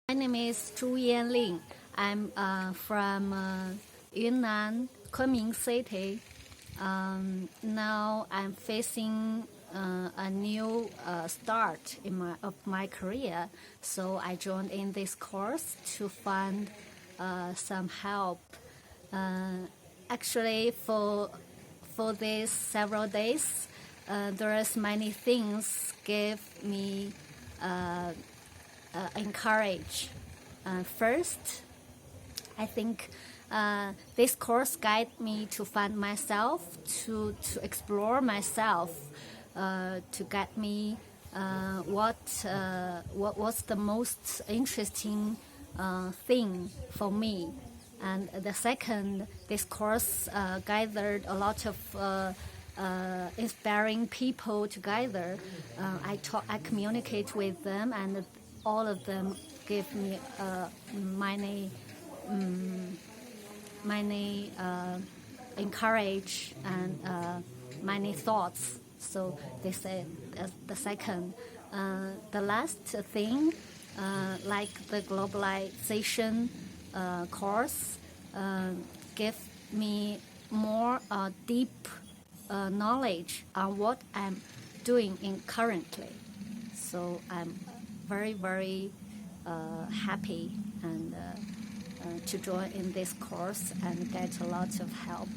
My name is Zhu Yanling. I'm from Yunnan, Kunming City. Now I'm facing a new start of my career, so I joined in this course to find some help. Actually, for these several days, there is many things give me encourage. First, I think this course guide me to find myself, to explore myself, to get me what was the most interesting thing for me. And the second, this course gathered a lot of inspiring people together. I communicate with them, and all of them give me many encourage and many thoughts. So this is the second. The last thing, like the globalization course, give me more deep knowledge on what I'm doing currently. So I'm very happy and to join in this course and get a lot of help.